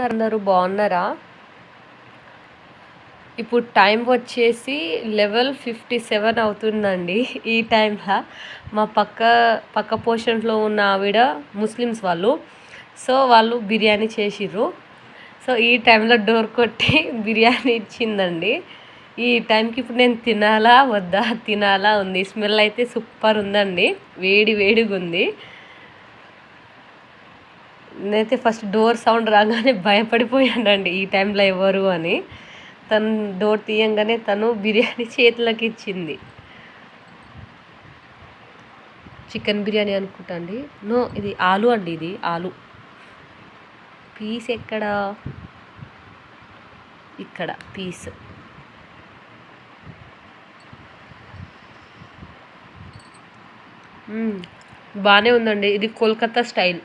అందరూ బాగున్నారా? ఇప్పుడు టైం వచ్చేసి 11:57 అవుతుందండి. ఈ టైంలో మా పక్క పోర్షన్లో ఉన్న ఆవిడ ముస్లిమ్స్ వాళ్ళు. సో వాళ్ళు బిర్యానీ చేసిర్రు. సో ఈ టైంలో డోర్ కొట్టి బిర్యానీ ఇచ్చిందండి. ఈ టైంకి ఇప్పుడు నేను తినాలా వద్దా తినాలా ఉంది. స్మెల్ అయితే సూపర్ ఉందండి, వేడి వేడిగా ఉంది. నేనైతే ఫస్ట్ డోర్ సౌండ్ రాగానే భయపడిపోయానండి, ఈ టైంలో ఎవరు అని. తను డోర్ తీయంగానే తను బిర్యానీ చేతులకి ఇచ్చింది. చికెన్ బిర్యానీ అనుకుంటా అండి. నో, ఇది ఆలు అండి, ఇది ఆలు పీస్. ఇక్కడ పీస్. బాగానే ఉందండి, ఇది కోల్కతా స్టైల్.